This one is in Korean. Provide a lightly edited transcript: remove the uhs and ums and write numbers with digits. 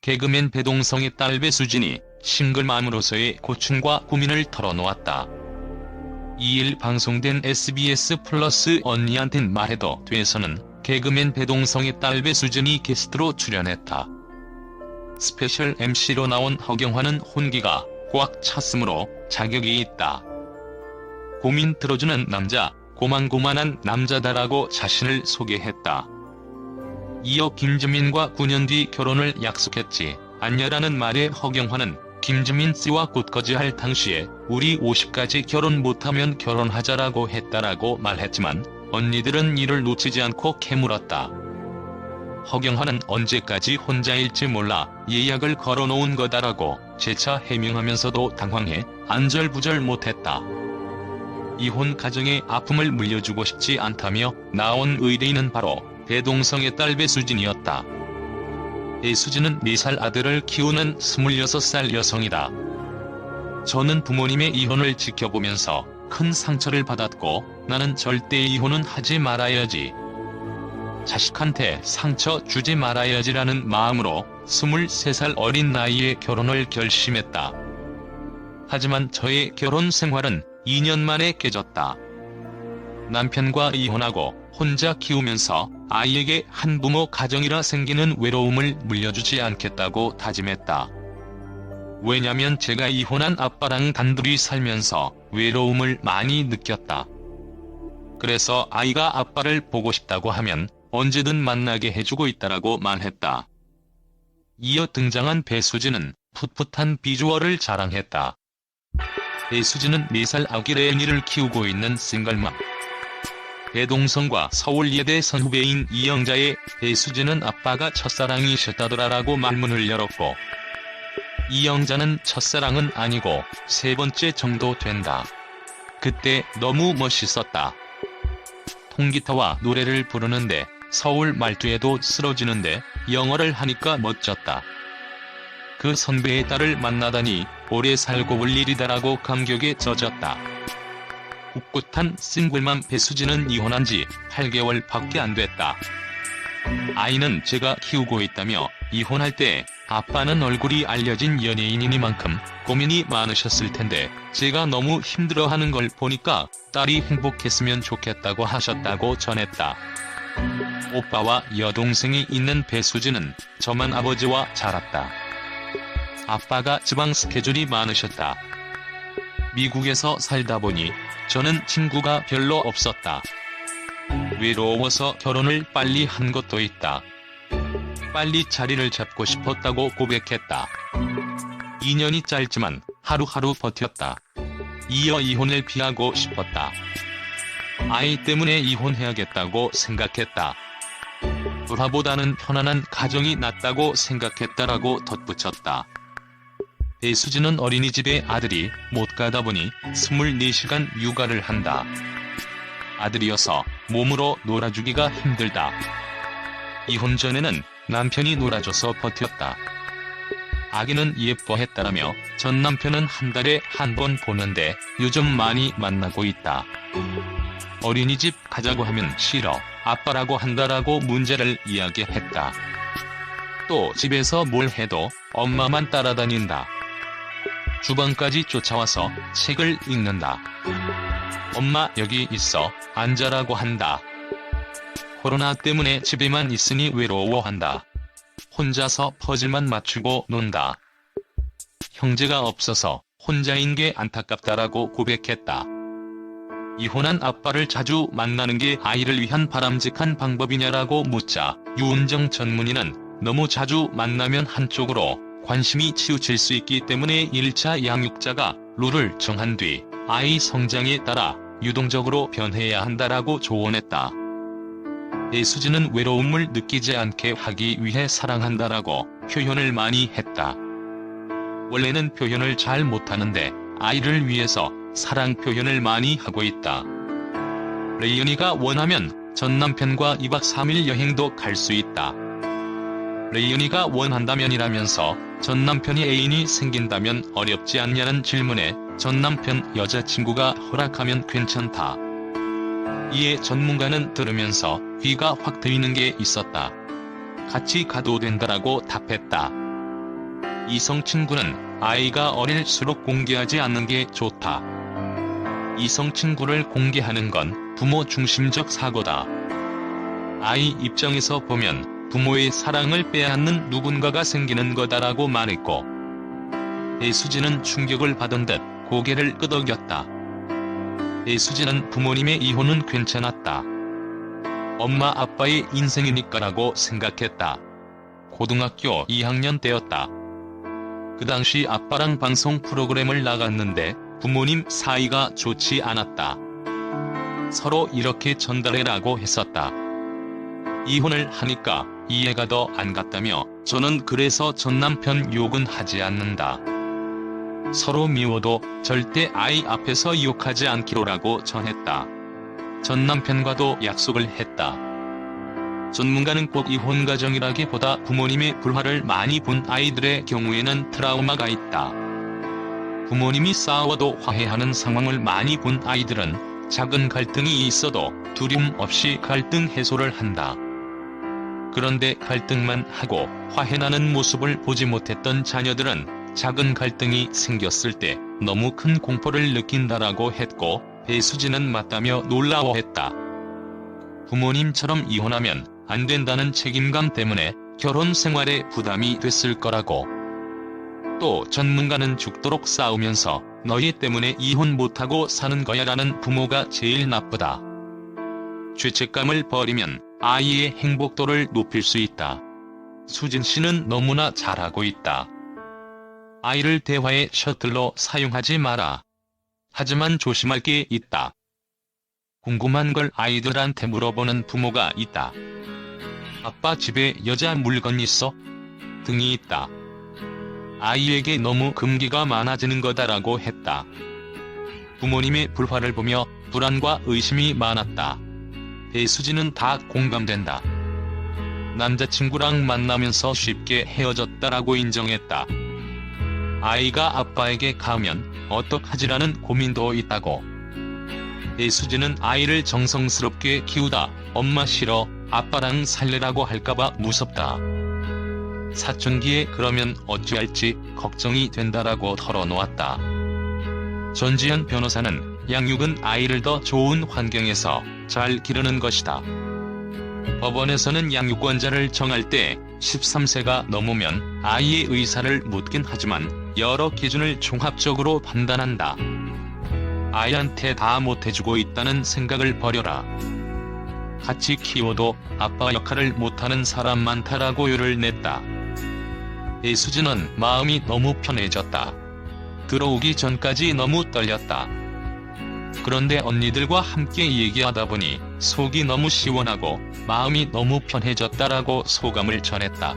개그맨 배동성의 딸 배수진이 싱글맘으로서의 고충과 고민을 털어놓았다. 2일 방송된 SBS 플러스 언니한텐 말해도 돼서는 개그맨 배동성의 딸 배수진이 게스트로 출연했다. 스페셜 MC로 나온 허경환은 혼기가 꽉 찼으므로 자격이 있다. 고민 들어주는 남자, 고만고만한 남자다라고 자신을 소개했다. 이어 김지민과 9년 뒤 결혼을 약속했지 않냐라는 말에 허경환은 김지민 씨와 꽃거지할 당시에 우리 50까지 결혼 못하면 결혼하자라고 했다라고 말했지만 언니들은 이를 놓치지 않고 캐물었다. 허경환은 언제까지 혼자일지 몰라 예약을 걸어놓은 거다라고 재차 해명하면서도 당황해 안절부절 못했다. 이혼 가정의 아픔을 물려주고 싶지 않다며 나온 의뢰인은 바로 배동성의 딸 배수진이었다. 배수진은 4살 아들을 키우는 26살 여성이다. 저는 부모님의 이혼을 지켜보면서 큰 상처를 받았고 나는 절대 이혼은 하지 말아야지. 자식한테 상처 주지 말아야지라는 마음으로 23살 어린 나이에 결혼을 결심했다. 하지만 저의 결혼 생활은 2년 만에 깨졌다. 남편과 이혼하고 혼자 키우면서 아이에게 한부모 가정이라 생기는 외로움을 물려주지 않겠다고 다짐했다. 왜냐면 제가 이혼한 아빠랑 단둘이 살면서 외로움을 많이 느꼈다. 그래서 아이가 아빠를 보고 싶다고 하면 언제든 만나게 해주고 있다라고 말했다. 이어 등장한 배수진은 풋풋한 비주얼을 자랑했다. 배수진은 4살 아기 레인이를 키우고 있는 싱글맘. 배동성과 서울예대 선후배인 이영자의 배수진은 아빠가 첫사랑이셨다더라라고 말문을 열었고 이영자는 첫사랑은 아니고 3번째 정도 된다. 그때 너무 멋있었다. 통기타와 노래를 부르는데 서울 말투에도 쓰러지는데 영어를 하니까 멋졌다. 그 선배의 딸을 만나다니 오래 살고 올 일이다라고 감격에 젖었다. 꿋꿋한 싱글맘 배수진은 이혼한 지 8개월 밖에 안 됐다. 아이는 제가 키우고 있다며 이혼할 때 아빠는 얼굴이 알려진 연예인이니만큼 고민이 많으셨을 텐데 제가 너무 힘들어하는 걸 보니까 딸이 행복했으면 좋겠다고 하셨다고 전했다. 오빠와 여동생이 있는 배수진은 저만 아버지와 자랐다. 아빠가 지방 스케줄이 많으셨다. 미국에서 살다 보니 저는 친구가 별로 없었다. 외로워서 결혼을 빨리 한 것도 있다. 빨리 자리를 잡고 싶었다고 고백했다. 2년이 짧지만 하루하루 버텼다. 이어 이혼을 피하고 싶었다. 아이 때문에 이혼해야겠다고 생각했다. 불화보다는 편안한 가정이 낫다고 생각했다라고 덧붙였다. 배수진은 어린이집에 아들이 못 가다 보니 24시간 육아를 한다. 아들이어서 몸으로 놀아주기가 힘들다. 이혼 전에는 남편이 놀아줘서 버텼다. 아기는 예뻐했다라며 전 남편은 한 달에 한 번 보는데 요즘 많이 만나고 있다. 어린이집 가자고 하면 싫어, 아빠라고 한다라고 문제를 이야기했다. 또 집에서 뭘 해도 엄마만 따라다닌다. 주방까지 쫓아와서 책을 읽는다. 엄마 여기 있어, 앉아라고 한다. 코로나 때문에 집에만 있으니 외로워한다. 혼자서 퍼즐만 맞추고 논다. 형제가 없어서 혼자인 게 안타깝다라고 고백했다. 이혼한 아빠를 자주 만나는 게 아이를 위한 바람직한 방법이냐라고 묻자 유은정 전문의는 너무 자주 만나면 한쪽으로 관심이 치우칠 수 있기 때문에 1차 양육자가 룰을 정한 뒤 아이 성장에 따라 유동적으로 변해야 한다라고 조언했다. 배수진은 외로움을 느끼지 않게 하기 위해 사랑한다라고 표현을 많이 했다. 원래는 표현을 잘 못하는데 아이를 위해서 사랑 표현을 많이 하고 있다. 레이언이가 원하면 전 남편과 2박 3일 여행도 갈 수 있다. 레이언이가 원한다면이라면서 전 남편이 애인이 생긴다면 어렵지 않냐는 질문에 전 남편 여자친구가 허락하면 괜찮다. 이에 전문가는 들으면서 귀가 확 트이는 게 있었다. 같이 가도 된다라고 답했다. 이성 친구는 아이가 어릴수록 공개하지 않는 게 좋다. 이성 친구를 공개하는 건 부모 중심적 사고다. 아이 입장에서 보면 부모의 사랑을 빼앗는 누군가가 생기는 거다라고 말했고, 배수진은 충격을 받은 듯 고개를 끄덕였다. 배수진은 부모님의 이혼은 괜찮았다. 엄마 아빠의 인생이니까라고 생각했다. 고등학교 2학년 때였다. 그 당시 아빠랑 방송 프로그램을 나갔는데 부모님 사이가 좋지 않았다. 서로 이렇게 전달해라고 했었다. 이혼을 하니까 이해가 더 안 갔다며 저는 그래서 전남편 욕은 하지 않는다. 서로 미워도 절대 아이 앞에서 욕하지 않기로라고 전했다. 전남편과도 약속을 했다. 전문가는 꼭 이혼 가정이라기보다 부모님의 불화를 많이 본 아이들의 경우에는 트라우마가 있다. 부모님이 싸워도 화해하는 상황을 많이 본 아이들은 작은 갈등이 있어도 두려움 없이 갈등 해소를 한다. 그런데 갈등만 하고 화해나는 모습을 보지 못했던 자녀들은 작은 갈등이 생겼을 때 너무 큰 공포를 느낀다라고 했고, 배수진은 맞다며 놀라워했다. 부모님처럼 이혼하면 안 된다는 책임감 때문에 결혼 생활에 부담이 됐을 거라고. 또 전문가는 죽도록 싸우면서 너희 때문에 이혼 못하고 사는 거야 라는 부모가 제일 나쁘다. 죄책감을 버리면 아이의 행복도를 높일 수 있다. 수진 씨는 너무나 잘하고 있다. 아이를 대화의 셔틀로 사용하지 마라. 하지만 조심할 게 있다. 궁금한 걸 아이들한테 물어보는 부모가 있다. 아빠 집에 여자 물건 있어? 등이 있다. 아이에게 너무 금기가 많아지는 거다라고 했다. 부모님의 불화를 보며 불안과 의심이 많았다. 배수진은 다 공감된다. 남자친구랑 만나면서 쉽게 헤어졌다라고 인정했다. 아이가 아빠에게 가면 어떡하지라는 고민도 있다고. 배수진은 아이를 정성스럽게 키우다 엄마 싫어 아빠랑 살래라고 할까봐 무섭다. 사춘기에 그러면 어찌할지 걱정이 된다라고 털어놓았다. 전지현 변호사는 양육은 아이를 더 좋은 환경에서 잘 기르는 것이다. 법원에서는 양육권자를 정할 때 13세가 넘으면 아이의 의사를 묻긴 하지만 여러 기준을 종합적으로 판단한다. 아이한테 다 못해주고 있다는 생각을 버려라. 같이 키워도 아빠 역할을 못하는 사람 많다라고 요를 냈다. 배수진은 마음이 너무 편해졌다. 들어오기 전까지 너무 떨렸다. 그런데 언니들과 함께 얘기하다 보니 속이 너무 시원하고 마음이 너무 편해졌다라고 소감을 전했다.